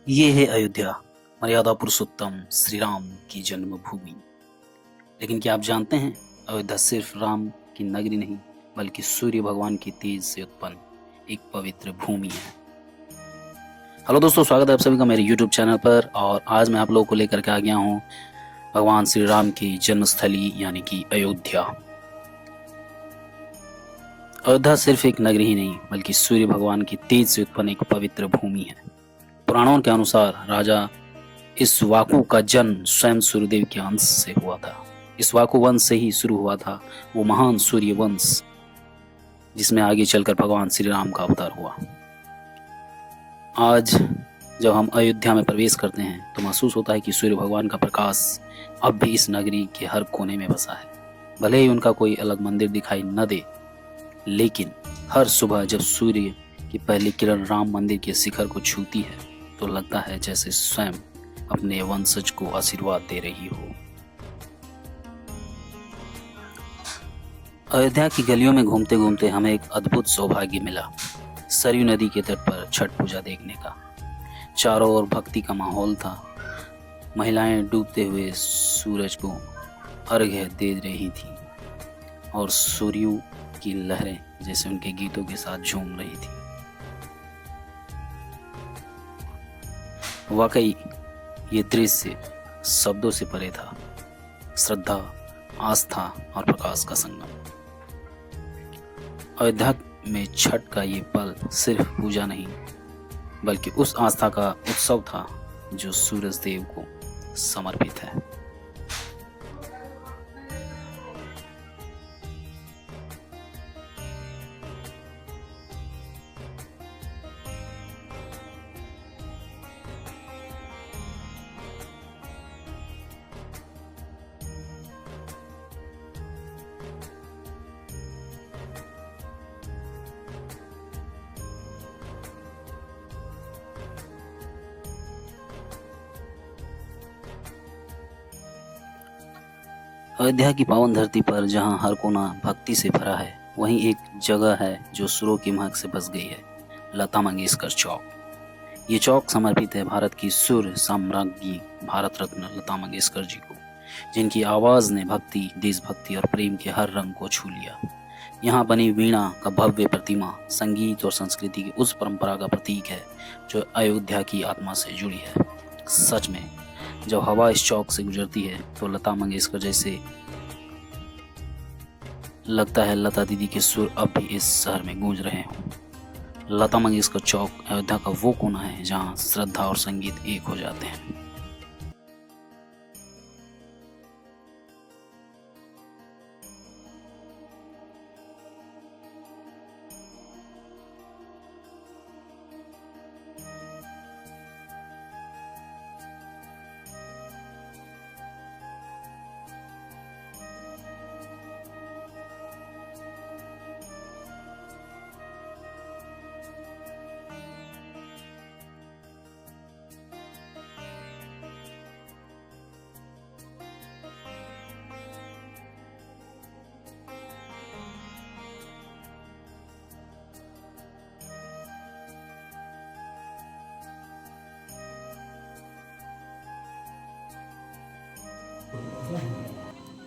ये है अयोध्या, मर्यादा पुरुषोत्तम श्री राम की जन्मभूमि। लेकिन क्या आप जानते हैं, अयोध्या सिर्फ राम की नगरी नहीं, बल्कि सूर्य भगवान की तेज से उत्पन्न एक पवित्र भूमि है। हेलो दोस्तों, स्वागत है आप सभी का मेरे यूट्यूब चैनल पर। और आज मैं आप लोगों को लेकर के आ गया हूँ भगवान श्री राम की जन्मस्थली यानी कि अयोध्या। अयोध्या सिर्फ एक नगरी ही नहीं, बल्कि सूर्य भगवान की तेज से उत्पन्न एक पवित्र भूमि है। पुराणों के अनुसार राजा इक्ष्वाकु का जन्म स्वयं सूर्यदेव के अंश से हुआ था। इक्ष्वाकु वंश से ही शुरू हुआ था वो महान सूर्य वंश, जिसमें आगे चलकर भगवान श्री राम का अवतार हुआ। आज जब हम अयोध्या में प्रवेश करते हैं तो महसूस होता है कि सूर्य भगवान का प्रकाश अब भी इस नगरी के हर कोने में बसा है। भले ही उनका कोई अलग मंदिर दिखाई न दे, लेकिन हर सुबह जब सूर्य की पहली किरण राम मंदिर के शिखर को छूती है तो लगता है जैसे स्वयं अपने वंशज को आशीर्वाद दे रही हो। अयोध्या की गलियों में घूमते घूमते हमें एक अद्भुत सौभाग्य मिला, सरयू नदी के तट पर छठ पूजा देखने का। चारों ओर भक्ति का माहौल था। महिलाएं डूबते हुए सूरज को अर्घ्य दे रही थी और सूर्य की लहरें जैसे उनके गीतों के साथ झूम रही थी। वाकई ये दृश्य शब्दों से परे था। श्रद्धा, आस्था और प्रकाश का संगम। अयोध्या में छठ का ये पल सिर्फ पूजा नहीं, बल्कि उस आस्था का उत्सव था जो सूरज देव को समर्पित है। अयोध्या की पावन धरती पर जहाँ हर कोना भक्ति से भरा है, वहीं एक जगह है जो सुरों की महक से बस गई है, लता मंगेशकर चौक। ये चौक समर्पित है भारत की सुर साम्राज्ञी भारत रत्न लता मंगेशकर जी को, जिनकी आवाज ने भक्ति, देशभक्ति और प्रेम के हर रंग को छू लिया। यहाँ बनी वीणा का भव्य प्रतिमा संगीत और संस्कृति की उस परंपरा का प्रतीक है जो अयोध्या की आत्मा से जुड़ी है। सच में जब हवा इस चौक से गुजरती है तो लता मंगेशकर जैसे लगता है लता दीदी के सुर अब भी इस शहर में गूंज रहे हों। लता मंगेशकर चौक अयोध्या का वो कोना है जहां श्रद्धा और संगीत एक हो जाते हैं।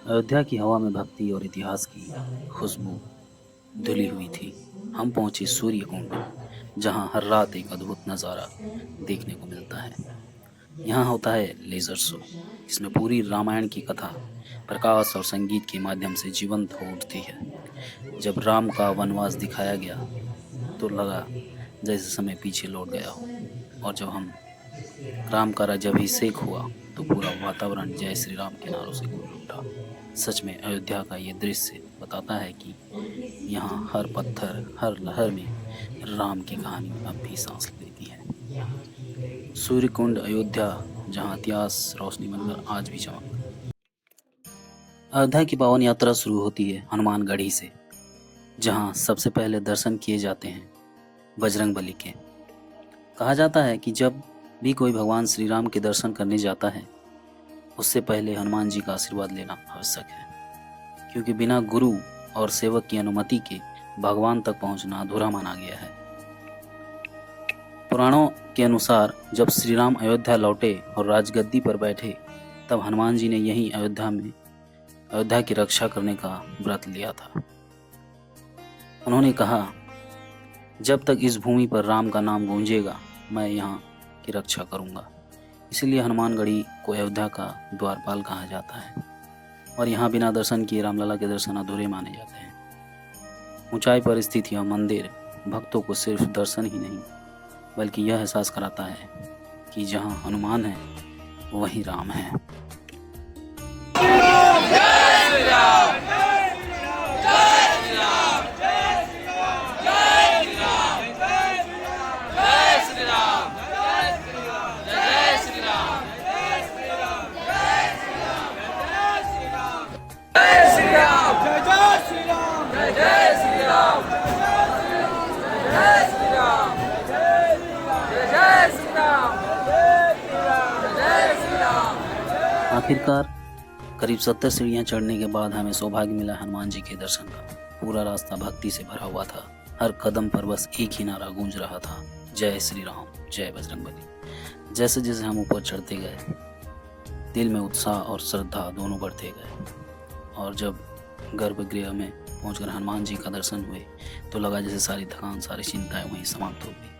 अयोध्या की हवा में भक्ति और इतिहास की खुशबू धुली हुई थी। हम पहुंचे सूर्य कुंड, जहां हर रात एक अद्भुत नज़ारा देखने को मिलता है। यहाँ होता है लेजर शो, इसमें पूरी रामायण की कथा प्रकाश और संगीत के माध्यम से जीवंत हो उठती है। जब राम का वनवास दिखाया गया तो लगा जैसे समय पीछे लौट गया हो, और जब हम राम का राज्याभिषेक हुआ तो पूरा वातावरण जय श्री राम के नारों से गूंज उठा। सच में अयोध्या का ये दृश्य बताता है कि यहाँ हर पत्थर, हर लहर में राम की कहानी अब भी सांस लेती है। सूर्य कुंड अयोध्या, जहाँ इतिहास रोशनी बनकर आज भी चमकता है। अयोध्या की पावन यात्रा शुरू होती है हनुमानगढ़ी से, जहाँ सबसे पहले दर्शन किए जाते हैं बजरंगबली के। कहा जाता है कि जब भी कोई भगवान श्री राम के दर्शन करने जाता है, उससे पहले हनुमान जी का आशीर्वाद लेना आवश्यक है, क्योंकि बिना गुरु और सेवक की अनुमति के भगवान तक पहुंचना अधूरा माना गया है। पुराणों के अनुसार जब श्री राम अयोध्या लौटे और राजगद्दी पर बैठे, तब हनुमान जी ने यहीं अयोध्या की रक्षा करने का व्रत लिया था। उन्होंने कहा, जब तक इस भूमि पर राम का नाम गूंजेगा, मैं यहाँ की रक्षा करूँगा। इसलिए हनुमानगढ़ी को अयोध्या का द्वारपाल कहा जाता है और यहाँ बिना दर्शन किए रामलला के दर्शन अधूरे माने जाते हैं। ऊंचाई पर स्थित यह मंदिर भक्तों को सिर्फ दर्शन ही नहीं, बल्कि यह एहसास कराता है कि जहाँ हनुमान है वहीं राम है। आखिरकार करीब 70 सीढ़ियां चढ़ने के बाद हमें सौभाग्य मिला हनुमान जी के दर्शन का। पूरा रास्ता भक्ति से भरा हुआ था। हर कदम पर बस एक ही नारा गूंज रहा था, जय श्री राम, जय बजरंगबली। जैसे जैसे हम ऊपर चढ़ते गए, दिल में उत्साह और श्रद्धा दोनों बढ़ते गए और जब गर्भगृह में पहुंचकर हनुमान जी का दर्शन हुए तो लगा जैसे सारी थकान, सारी चिंताएं वहीं समाप्त हो गई।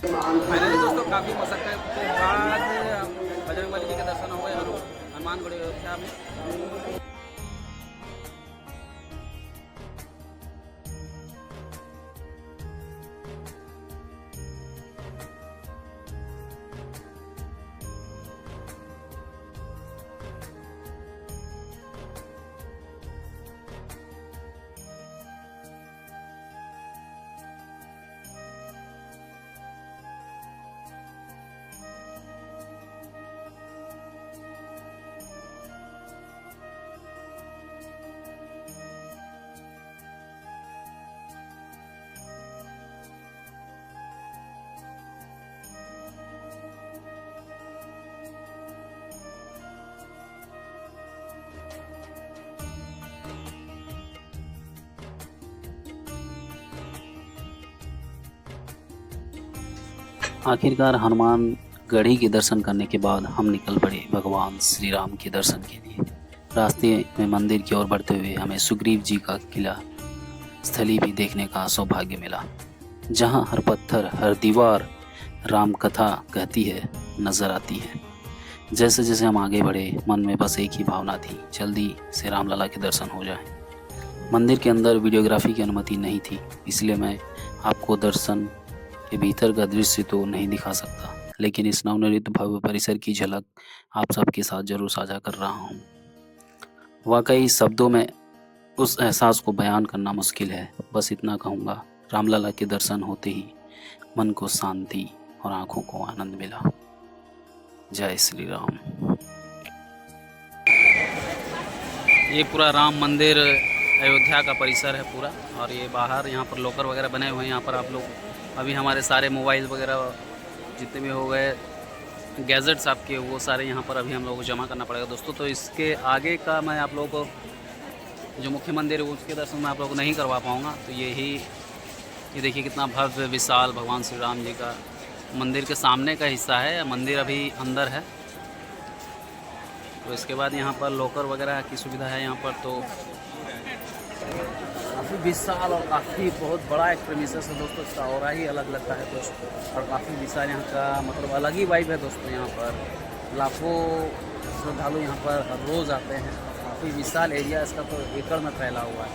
फाइनली दोस्तों काफ़ी मशक्क़त के बाद बजरंगबली जी के दर्शन हो गए हनुमानगढ़ी अयोध्या में। आखिरकार हनुमानगढ़ी के दर्शन करने के बाद हम निकल पड़े भगवान श्री राम के दर्शन के लिए। रास्ते में मंदिर की ओर बढ़ते हुए हमें सुग्रीव जी का किला स्थली भी देखने का सौभाग्य मिला, जहां हर पत्थर, हर दीवार राम कथा कहती है, नजर आती है। जैसे जैसे हम आगे बढ़े, मन में बस एक ही भावना थी, जल्दी से रामलला के दर्शन हो जाए। मंदिर के अंदर वीडियोग्राफी की अनुमति नहीं थी, इसलिए मैं आपको दर्शन के भीतर का दृश्य तो नहीं दिखा सकता, लेकिन इस नवनिर्मित भव्य परिसर की झलक आप सबके साथ जरूर साझा कर रहा हूँ। वाकई शब्दों में उस एहसास को बयान करना मुश्किल है। बस इतना कहूँगा, रामलला के दर्शन होते ही मन को शांति और आंखों को आनंद मिला। जय श्री राम। ये पूरा राम मंदिर अयोध्या का परिसर है पूरा, और ये बाहर यहाँ पर लॉकर वगैरह बने हुए हैं। यहाँ पर आप लोग अभी हमारे सारे मोबाइल वगैरह जितने भी हो गए गैजेट्स आपके, वो सारे यहाँ पर अभी हम लोगों को जमा करना पड़ेगा दोस्तों। तो इसके आगे का मैं आप लोगों को जो मुख्य मंदिर है उसके दर्शन मैं आप लोगों को नहीं करवा पाऊँगा। तो ये देखिए कितना भव्य विशाल भगवान श्री राम जी का मंदिर के सामने का हिस्सा है। मंदिर अभी अंदर है। तो इसके बाद यहाँ पर लॉकर वगैरह की सुविधा है यहाँ पर। तो काफ़ी विशाल और काफ़ी बहुत बड़ा एक प्रीमिसेस है दोस्तों। इसका और ही अलग लगता है दोस्तों, और काफ़ी विशाल यहाँ का मतलब अलग ही वाइब है दोस्तों। यहाँ पर लाखों श्रद्धालु यहाँ पर हर रोज़ आते हैं। काफ़ी विशाल एरिया इसका, तो एकड़ में फैला हुआ है,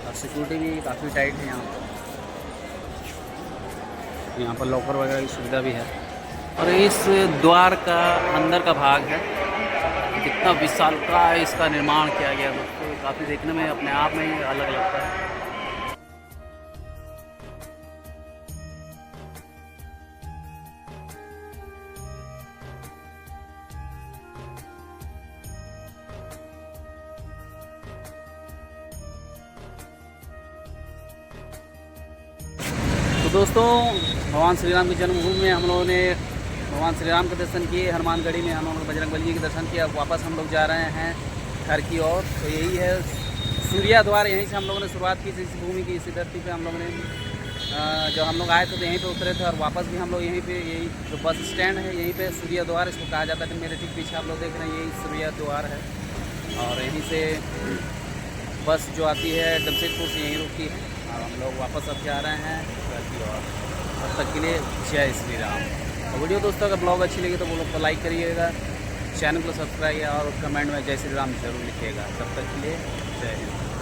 और सिक्योरिटी भी काफ़ी टाइट है यहाँ पर। यहाँ पर लॉकर वगैरह की सुविधा भी है। और इस द्वार का अंदर का भाग है, कितना विशाल का इसका निर्माण किया गया दोस्तों। काफ़ी देखने में अपने आप में ही अलग लगता है। तो दोस्तों, भगवान श्री राम की जन्मभूमि में हम लोगों ने भगवान श्री राम के दर्शन किए, हनुमानगढ़ी में हम लोगों ने बजरंगबली जी के दर्शन किया। अब वापस हम लोग जा रहे हैं घर की ओर। तो यही है सूर्या द्वार, यहीं से हम लोगों ने शुरुआत की थी। इस भूमि की इसी धरती पे हम लोगों ने जब हम लोग आए थे तो यहीं पे उतरे थे और वापस भी हम लोग यहीं पे, यही जो बस स्टैंड है यहीं पे सूर्य द्वार इसको कहा जाता है। मेरे ठीक पीछे आप लोग देख रहे हैं यही सूर्य द्वार है और यहीं से बस जो आती है जमशेदपुर से यहीं रुकती है और हम लोग वापस अब जा रहे हैं घर की ओर। तब तक के लिए जय श्री राम। और वीडियो दोस्तों अगर ब्लॉग अच्छी लगी तो वो लोग को लाइक करिएगा, चैनल को सब्सक्राइब और कमेंट में जय श्री राम जरूर लिखिएगा। तब तक के लिए जय हिंद।